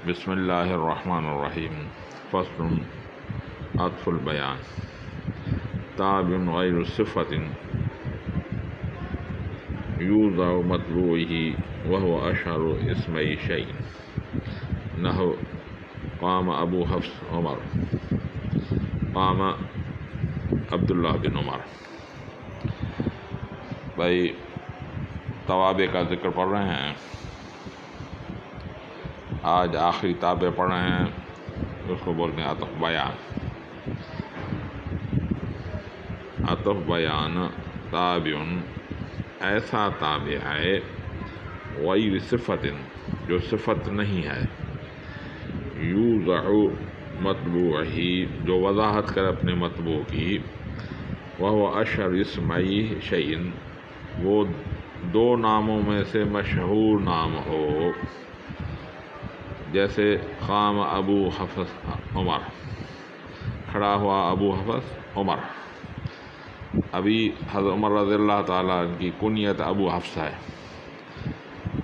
بسم اللہ الرحمن الرحیم فصل عطف البیان تابع غیر صفت یوضع مطبوعہ وهو اشہر اسمئی شیء نحو قام ابو حفص عمر، قام عبداللہ بن عمر۔ بھائی توابع کا ذکر پڑھ رہے ہیں، آج آخری تابع پڑھ رہے ہیں، اس کو بولتے ہیں عطف بیان۔ عطف بیان تابع ایسا تابع ہے غیر صفت جو صفت نہیں ہے، یوضع مطبوعہ جو وضاحت کر اپنے مطبوع کی، وہو اشہر اسمئی شیء وہ دو ناموں میں سے مشہور نام ہو، جیسے قام ابو حفص عمر، کھڑا ہوا ابو حفص عمر۔ ابھی حضرت عمر رضی اللہ تعالیٰ عنہ کی کنیت ابو حفص ہے،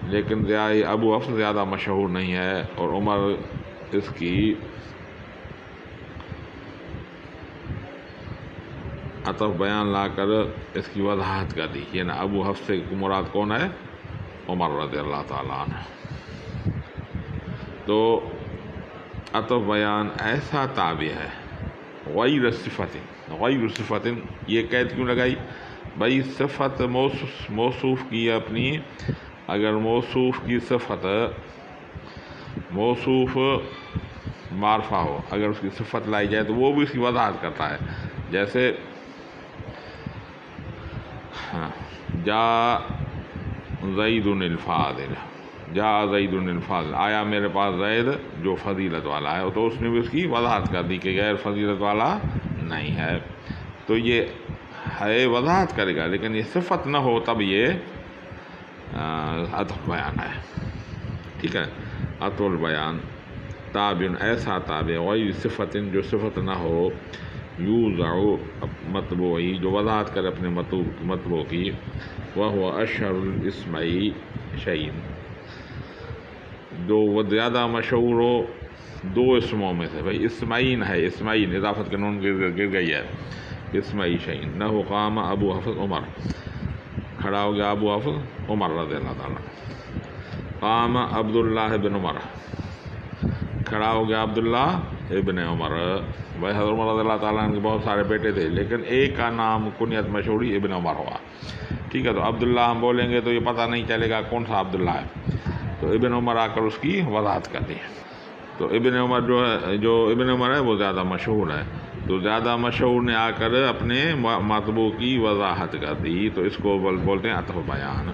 لیکن ابو حفص زیادہ مشہور نہیں ہے، اور عمر اس کی عطف بیان لا کر اس کی وضاحت کر دی، یعنی ابو حفص سے مراد کون ہے؟ عمر رضی اللہ تعالیٰ عنہ۔ تو عطف بیان ایسا تابع ہے غیر صفت، غیر صفت یہ قید کیوں لگائی؟ بھائی صفت موصوف کی اپنی، اگر موصوف کی صفت موصوف معرفہ ہو، اگر اس کی صفت لائی جائے تو وہ بھی اس کی وضاحت کرتا ہے، جیسے جاء زید الفاضل، جاء زید الفاضل، آیا میرے پاس زید جو فضیلت والا ہے، تو اس نے بھی اس کی وضاحت کر دی کہ غیر فضیلت والا نہیں ہے۔ تو یہ ہے وضاحت کرے گا، لیکن یہ صفت نہ ہو تب یہ عطف بیان ہے، ٹھیک ہے۔ عطف البیان تابع ایسا تابع غیر صفت جو صفت نہ ہو، یوضع مطبوعی جو وضاحت کر اپنے مطبوع کی، وہو اشہر الاسمئی شیء جو وہ زیادہ مشہور ہو دو اسموں میں سے۔ بھائی اسمعین ہے، اسمعین اضافت کے نون گر گئی ہے، اسمئی شیء نحو قام ابو حفص عمر، کھڑا ہو گیا ابو حفص عمر رضی اللہ تعالیٰ۔ قام عبداللہ بن عمر، کھڑا ہو گیا عبداللہ ابن عمر۔ بھائی حضرت عمر رضی اللہ تعالیٰ عنہ کے بہت سارے بیٹے تھے، لیکن ایک کا نام کنیت مشہوری ابن عمر ہوا، ٹھیک ہے۔ تو عبداللہ ہم بولیں گے تو یہ پتہ نہیں چلے گا کون سا عبداللہ ہے، تو ابن عمر آ کر اس کی وضاحت کر دی۔ تو ابن عمر جو ابن عمر ہے وہ زیادہ مشہور ہے، تو زیادہ مشہور نے آ کر اپنے مطبوع کی وضاحت کر دی، تو اس کو بولتے ہیں عطف بیان۔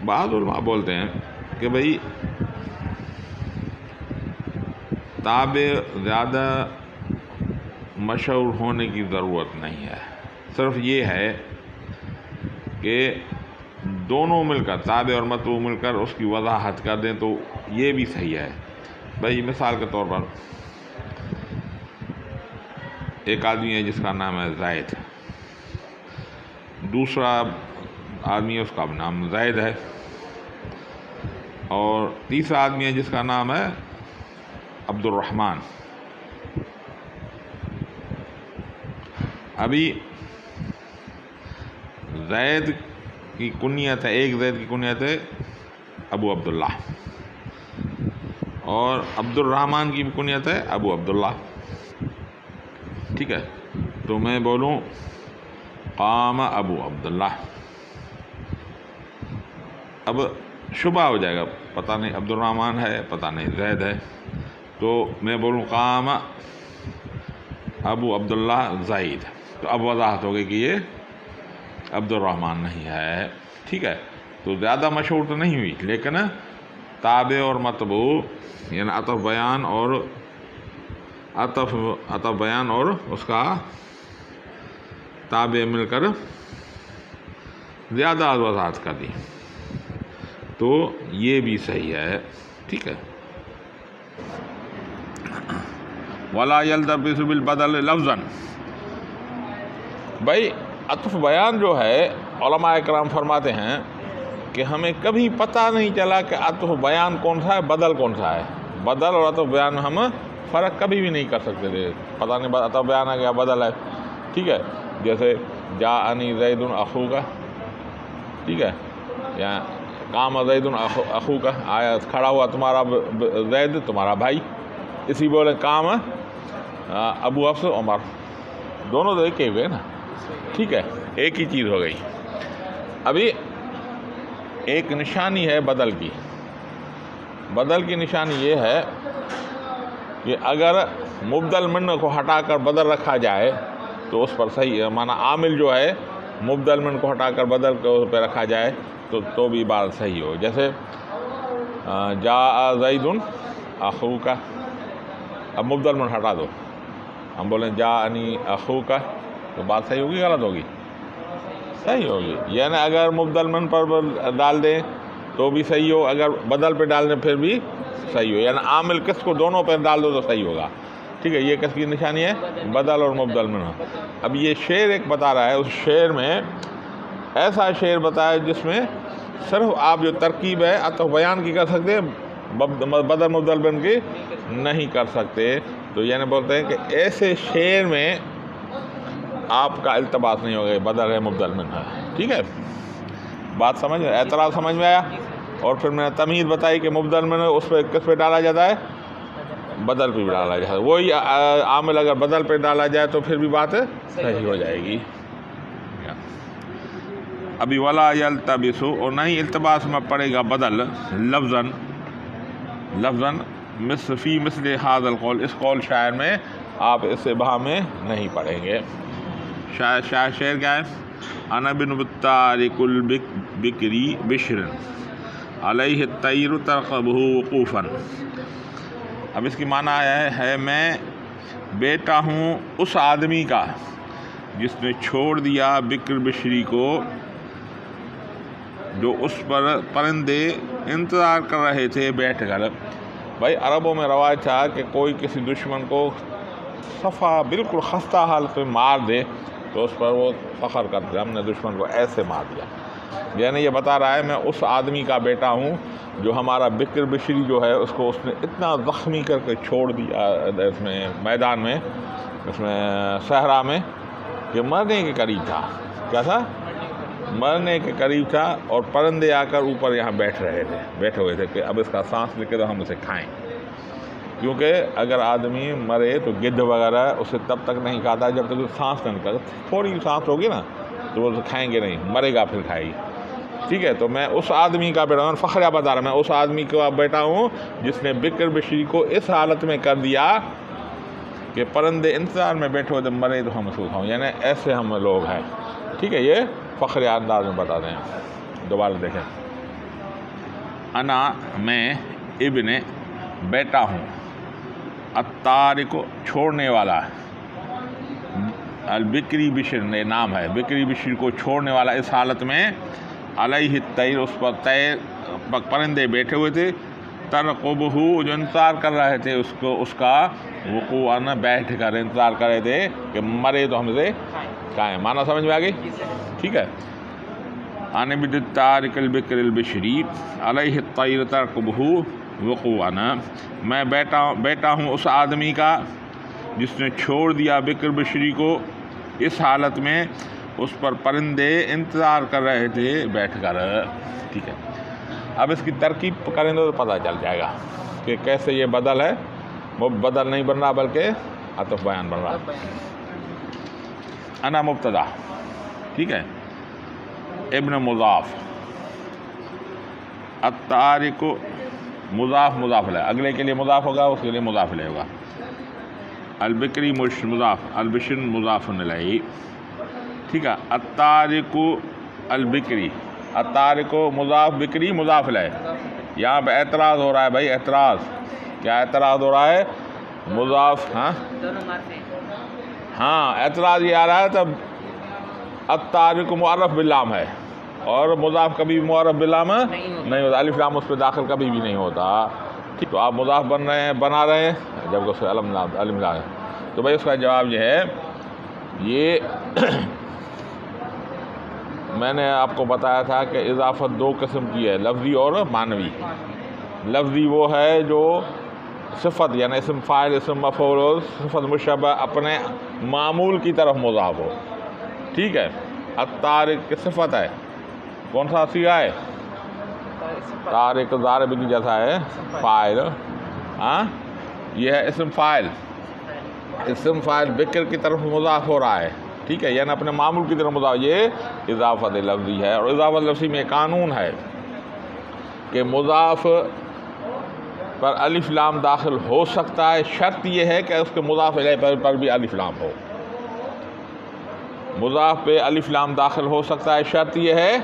بعض علماء بولتے ہیں کہ بھئی تابع زیادہ مشہور ہونے کی ضرورت نہیں ہے، صرف یہ ہے کہ دونوں مل کر، تابع اور مطبوع مل کر اس کی وضاحت کر دیں تو یہ بھی صحیح ہے۔ بھائی مثال کے طور پر ایک آدمی ہے جس کا نام ہے زید، دوسرا آدمی ہے اس کا نام زید ہے، اور تیسرا آدمی ہے جس کا نام ہے عبد الرحمن۔ ابھی زید کی کنیت ہے، ایک زید کی کنیت ہے ابو عبداللہ، اور عبد الرحمن کی بھی کنیت ہے ابو عبداللہ، ٹھیک ہے۔ تو میں بولوں قام ابو عبداللہ، اب شبہ ہو جائے گا، پتہ نہیں عبد الرحمن ہے پتہ نہیں زید ہے، تو میں بولوں قام ابو عبداللہ زید، تو اب وضاحت ہوگی کہ یہ عبد الرحمن نہیں ہے، ٹھیک ہے۔ تو زیادہ مشہور تو نہیں ہوئی، لیکن تابع اور مطبوع یعنی عطف بیان اور اس کا تابع مل کر زیادہ وضاحت کر دی، تو یہ بھی صحیح ہے، ٹھیک ہے۔ وَلَا يَلْتَبِسُ بِالْبَدَلِ لَفْظًا، بھائی عطف بیان جو ہے علماء کرام فرماتے ہیں کہ ہمیں کبھی پتہ نہیں چلا کہ عطف بیان کون سا ہے، بدل کون سا ہے. بدل اور عطف بیان ہم فرق کبھی بھی نہیں کر سکتے تھے. پتہ نہیں عطف بیان ہے یا بدل ہے. ٹھیک ہے، جیسے جاءنی زید اخوک، ٹھیک ہے، یا قام زید اخوک، آیا کھڑا ہوا تمہارا زید تمہارا بھائی. اسی بولے قام ابو حفص عمر، دونوں تو ایک ہی ہوئے نا. ٹھیک ہے، ایک ہی چیز ہو گئی. ابھی ایک نشانی ہے بدل کی. بدل کی نشانی یہ ہے کہ اگر مبدل من کو ہٹا کر بدل رکھا جائے تو اس پر صحیح، معنی عامل جو ہے مبدل من کو ہٹا کر بدل پہ رکھا جائے تو بھی بات صحیح ہو. جیسے جاء زید اخوک، اب مبدل من ہٹا دو، ہم بولیں جاءنی اخوک، تو بات صحیح ہوگی غلط ہوگی؟ صحیح ہوگی. یعنی اگر مبدل من پر ڈال دیں تو بھی صحیح ہو، اگر بدل پہ ڈال دیں پھر بھی صحیح ہو. یعنی عامل کس کو دونوں پہ ڈال دو تو صحیح ہوگا. ٹھیک ہے، یہ کس کی نشانی ہے؟ بدل اور مبدل من. اب یہ شعر ایک بتا رہا ہے، اس شعر میں ایسا شعر بتایا جس میں صرف آپ جو ترکیب ہے عطف بیان کی کر سکتے، بدل مبدل من کی نہیں کر سکتے. تو یعنی بولتے ہیں کہ ایسے شعر میں آپ کا التباس نہیں ہوگا، بدل ہے مبدل من ہے. ٹھیک ہے، بات سمجھ میں، اعتراض سمجھ میں آیا؟ اور پھر میں نے تمہید بتائی کہ مبدل من اس پہ کس پہ ڈالا جاتا ہے؟ بدل پہ بھی ڈالا جاتا ہے. وہی عامل اگر بدل پہ ڈالا جائے تو پھر بھی بات صحیح ہو جائے گی. ابھی ولا یلتبس، اور نہیں التباس میں پڑے گا بدل لفظاً فی مثل ھذا القول، اس قول شاعر میں آپ اس ابہام میں نہیں پڑھیں گے. شعر کیا ہے؟ انا بن طارق البکری بشر علیہ الطیر ترقبہ وقوفا. اب اس کی معنی ہے میں بیٹا ہوں اس آدمی کا جس نے چھوڑ دیا بکر بشری کو، جو اس پر پرندے انتظار کر رہے تھے بیٹھ کر. بھائی عربوں میں رواج تھا کہ کوئی کسی دشمن کو صفا بالکل خستہ حال پہ مار دے تو اس پر وہ فخر کرتے، ہم نے دشمن کو ایسے مار دیا. یعنی یہ بتا رہا ہے میں اس آدمی کا بیٹا ہوں جو ہمارا بکر بشری جو ہے اس کو اس نے اتنا زخمی کر کے چھوڑ دیا اس میں میدان میں، اس میں صحرا میں، کہ مرنے کے قریب تھا. کیا تھا؟ مرنے کے قریب تھا. اور پرندے آ کر اوپر یہاں بیٹھے ہوئے تھے کہ اب اس کا سانس لے کے تو ہم اسے کھائیں. کیونکہ اگر آدمی مرے تو گدھ وغیرہ اسے تب تک نہیں کھاتا جب تک سانس نہ نکلے. تھوڑی سانس ہوگی نا تو وہ اسے کھائیں گے نہیں، مرے گا پھر کھائے گی. ٹھیک ہے، تو میں اس آدمی کا بیٹا ہوں، فخریہ بتا رہا میں اس آدمی کا بیٹا ہوں جس نے بکر بشری کو اس حالت میں کر دیا کہ پرندے انتظار میں بیٹھے ہوئے مرے تو ہم اس کو کھاؤں. یعنی ایسے ہم لوگ ہیں. ٹھیک ہے، یہ فخریہ انداز میں بتا دیں. دوبارہ دیکھیں، انا میں ابن بیٹا ہوں، الطارق چھوڑنے والا، البکری بشر نے نام ہے، بکری بشر کو چھوڑنے والا اس حالت میں، علیہ الطیر اس پر طیر پرندے بیٹھے ہوئے تھے، ترقبہ جو انتظار کر رہے تھے اس کو، اس کا وقوعاً بیٹھ کر انتظار کر رہے تھے کہ مرے تو ہم سے کھائیں. معنی سمجھ میں آ گئی؟ ٹھیک ہے. انا بن طارق البکر البشری علیہ الطیر ترقبہ وقوعاً، میں بیٹا ہوں اس آدمی کا جس نے چھوڑ دیا بکر بشری کو اس حالت میں اس پر پرندے انتظار کر رہے تھے بیٹھ کر. ٹھیک ہے، اب اس کی ترکیب کریں تو پتہ چل جائے گا کہ کیسے یہ بدل ہے. وہ بدل نہیں بن رہا بلکہ عطف بیان بن رہا. انا مبتدا، ٹھیک ہے، ابن مضاف، الطارق مضاف الیہ، اگلے کے لیے مضاف ہوگا، اس کے لیے مضاف الیہ ہوگا. البکری مضاف، البشر مضاف الیہ. ٹھیک ہے، الطارق البکری، الطارق مضاف، بکری مضاف الیہ. یہاں پہ اعتراض ہو رہا ہے بھائی، اعتراض. کیا اعتراض ہو رہا ہے؟ مضاف، ہاں اعتراض یہ آ رہا ہے تب الطارق معرف باللام ہے اور مضاف کبھی معرف باللام نہیں ہوتا، الف لام اس پہ داخل کبھی بھی نہیں ہوتا. ٹھیک، تو آپ مضاف بنا رہے ہیں جب اس سے علم لا ہے. تو بھائی اس کا جواب یہ ہے، یہ میں نے آپ کو بتایا تھا کہ اضافت دو قسم کی ہے، لفظی اور معنوی۔ لفظی وہ ہے جو صفت یعنی اسم فاعل، اسم مفعول اور صفت مشبہ اپنے معمول کی طرف مضاف ہو، ٹھیک ہے۔ الطارق کی صفت ہے، کون سا صیغہ ہے؟ طارق ضارب کی جیسا ہے، فاعل، ہاں یہ ہے اسم فاعل۔ اسم فاعل بکر کی طرف مضاف ہو رہا ہے، ٹھیک ہے، یعنی اپنے معمول کی طرف مضاف، یہ اضافت لفظی ہے۔ اور اضافت لفظی میں قانون ہے کہ مضاف پر الف لام داخل ہو سکتا ہے، شرط یہ ہے کہ اس کے مضاف الیہ پر بھی الف لام ہو۔ مضاف پہ الف لام داخل ہو سکتا ہے، شرط یہ ہے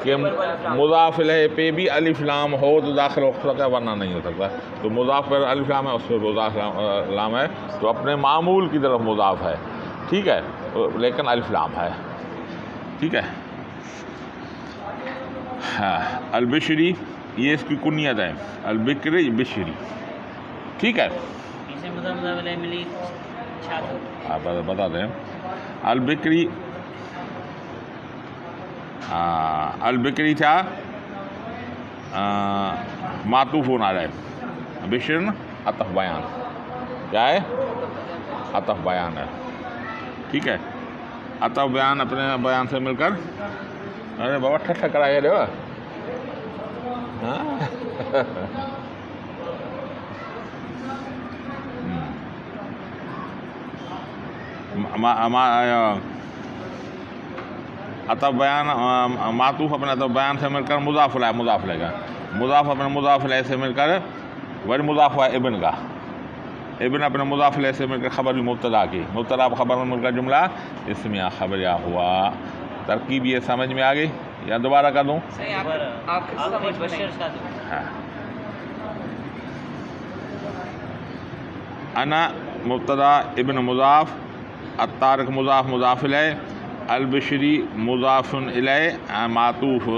کہ مضاف الیہ پہ بھی الف لام ہو تو داخل ہو سکتا ہے، ورنہ نہیں ہو سکتا۔ تو مضاف پر الف لام ہے، اس پہ مضاف لام ہے، تو اپنے معمول کی طرف مضاف ہے، ٹھیک ہے، لیکن الف لام ہے، ٹھیک ہے۔ ہاں البشری یہ اس کی کنیت ہے، البکری بشری، ٹھیک ہے۔ آپ بتا دیں البکری، البکری تھا معطوف علیہ، بشرن عطف بیان، کیا ہے؟ عطف بیان ہے، ٹھیک ہے۔ عطف بیان اپنے بیان سے مل کر، ارے بابا ٹھٹھا کرایا رہے ہو، عطف بیان معطوف اپنے عطف بیان سے مل کر مضاف الیہ، مضاف الیہ کا مضاف اپنے مضاف الیہ سے مل کر وہی مضاف ہوا ابن کا، ابن اپنے مضاف الیہ سے مل کر خبر مبتدا کی، مبتدا خبر میں مل کر جملہ اسمیہ خبریہ ہوا۔ ترکیب یہ سمجھ میں آ گئی یا دوبارہ کر دوں؟ ہاں انا مبتدا، ابن مضاف، الطارق مضاف مضاف الیہ، البشری مضاف الیہ معطوف،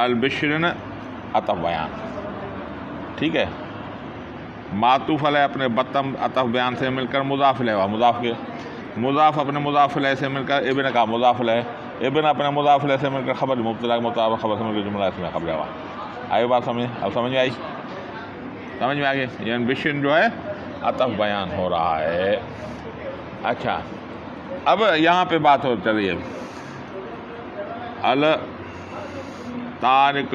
البشرن عطف بیان، ٹھیک ہے۔ معطوف علیہ اپنے بطم عطف بیان سے مل کر مضاف الیہ ہوا، مضاف کے مضاف اپنے مضاف الیہ سے مل کر ابن کا مضاف الیہ، ابن اپنے مضاف الیہ سے مل کر خبر مبتدا مطابق خبر سے مل کر جملہ اس میں خبر ہوا۔ آئی بات سمجھ؟ اب سمجھ میں آئی؟ سمجھ میں آ گئی؟ یعنی بشرن جو ہے عطف بیان ہو رہا ہے۔ اچھا اب یہاں پہ بات ہو چلیے، الطارق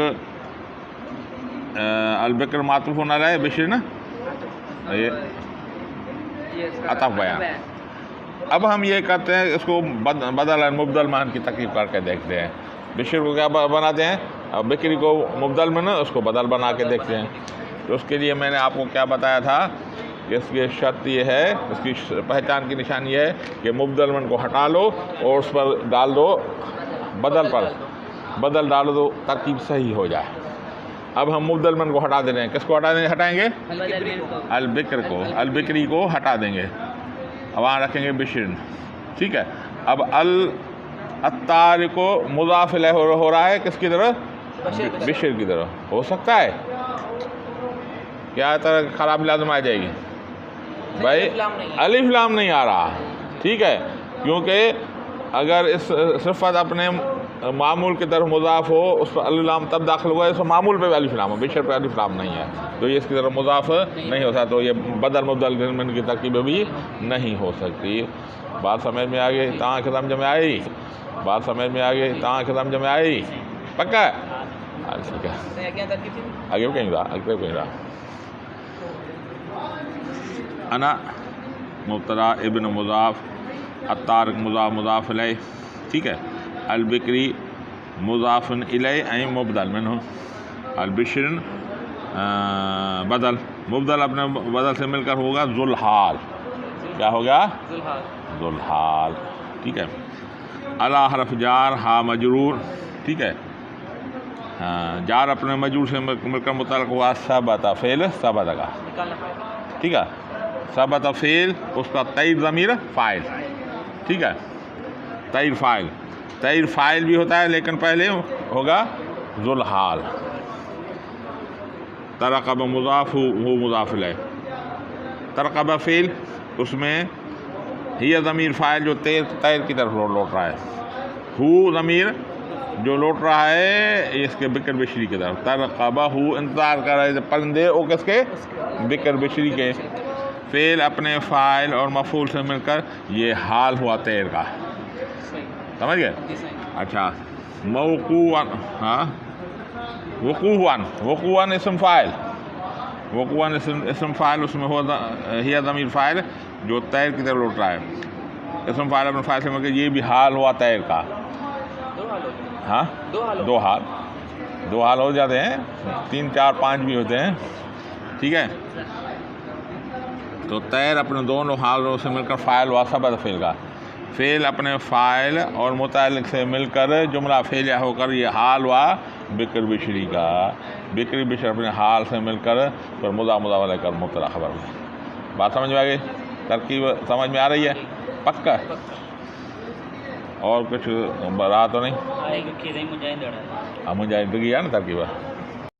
البکر معطوف علیہ بشرن یہ عطف بیان۔ اب ہم یہ کرتے ہیں، اس کو بدل مبدل مان کی تکلیف کر کے دیکھتے ہیں۔ بشر کو کیا بناتے ہیں؟ بکری کو مبدل میں نا اس کو بدل بنا کے دیکھتے ہیں۔ تو اس کے لیے میں نے آپ کو کیا بتایا تھا کہ اس کی شرط یہ ہے، اس کی پہچان کی نشانی یہ ہے کہ مبدل من کو ہٹا لو اور اس پر ڈال دو بدل پر، بدل ڈالو تو ترکیب صحیح ہو جائے۔ اب ہم مبدل من کو ہٹا دے رہے ہیں، کس کو ہٹائیں گے؟ البکر کو، البکری کو ہٹا دیں گے، وہاں رکھیں گے بشرن، ٹھیک ہے۔ اب الطارق کو مضاف الیہ ہو رہا ہے کس کی طرف؟ بشر کی طرف۔ ہو سکتا ہے کیا طرح خراب لازم آ جائے گی بھائی؟ الف لام نہیں آ رہا، ٹھیک ہے، کیونکہ اگر اس صفت اپنے معمول کی طرف مضاف ہو اس پر الف لام تب داخل ہوا ہے، اس معمول پہ بھی الف لام ہو، بشر پہ الف لام نہیں ہے تو یہ اس کی طرف مضاف نہیں ہوتا، تو یہ بدل مبدل من کی ترکیب بھی نہیں ہو سکتی۔ بات سمجھ میں آ گئی؟ تاں کے سمجھ میں آئی؟ بات سمجھ میں آ گئی؟ تاں کے سمجھ میں آئی؟ پکا؟ ٹھیک ہے، آگے کہیں گا، آگے کہیں گا۔ انا مبتدا، ابن مضاف، الطارق مضاف مضاف الیہ، ٹھیک ہے، البکری مضاف الیہ این مبدل منہ، البشرن بدل، مبدل اپنے بدل سے مل کر ہوگا ذوالحال، کیا ہوگا؟ ذوالحال، ٹھیک ہے۔ الا حرف جار، ہا مجرور، ٹھیک ہے، جار اپنے مجرور سے مل کر متعلق ہوا ثبت، فعل ثبت کا، ٹھیک ہے، ثبت فعل، اس کا تئید ضمیر فاعل، ٹھیک ہے، تئید فاعل، تئید فاعل بھی ہوتا ہے لیکن پہلے ہوگا ذوالحال۔ ترقب مضاف ہو مضاف الیہ، ترقب فعل، اس میں یہ ضمیر فاعل جو تیر کی طرف لوٹ رہا ہے، ہو ضمیر جو لوٹ رہا ہے اس کے بکر بشری کی طرف. ترقبہ ہو انتظار کر رہے پرندے او کس کے؟ بکر بشری کے. فعل اپنے فاعل اور مفعول سے مل کر یہ حال ہوا طیر کا. سمجھ گئے؟ اچھا موقوعاً، ہاں وقوعاً اسم فاعل، وقوعاً اسم فاعل، اس میں ہوا ہی ضمیر فاعل جو طیر کی طرف لوٹ رہا ہے. اسم فاعل اپنے فاعل سے مل کر یہ بھی حال ہوا طیر کا. ہاں دو حال ہو جاتے ہیں، 3 4 5 بھی ہوتے ہیں. ٹھیک ہے، تو طیر اپنے دونوں حالوں سے مل کر فاعل ہوا ثبت فعل کا. فعل اپنے فاعل اور متعلق سے مل کر جملہ فعلیہ ہو کر یہ حال ہوا بکر بشری کا. بکر بشر اپنے حال سے مل کر پر مضاف علیہ کر مبتدا خبر میں. بات سمجھ میں آ گئی؟ ترکیب سمجھ میں آ رہی ہے؟ پکا؟ اور کچھ رہا تو نہیں؟ مجاہد نا ترکیب.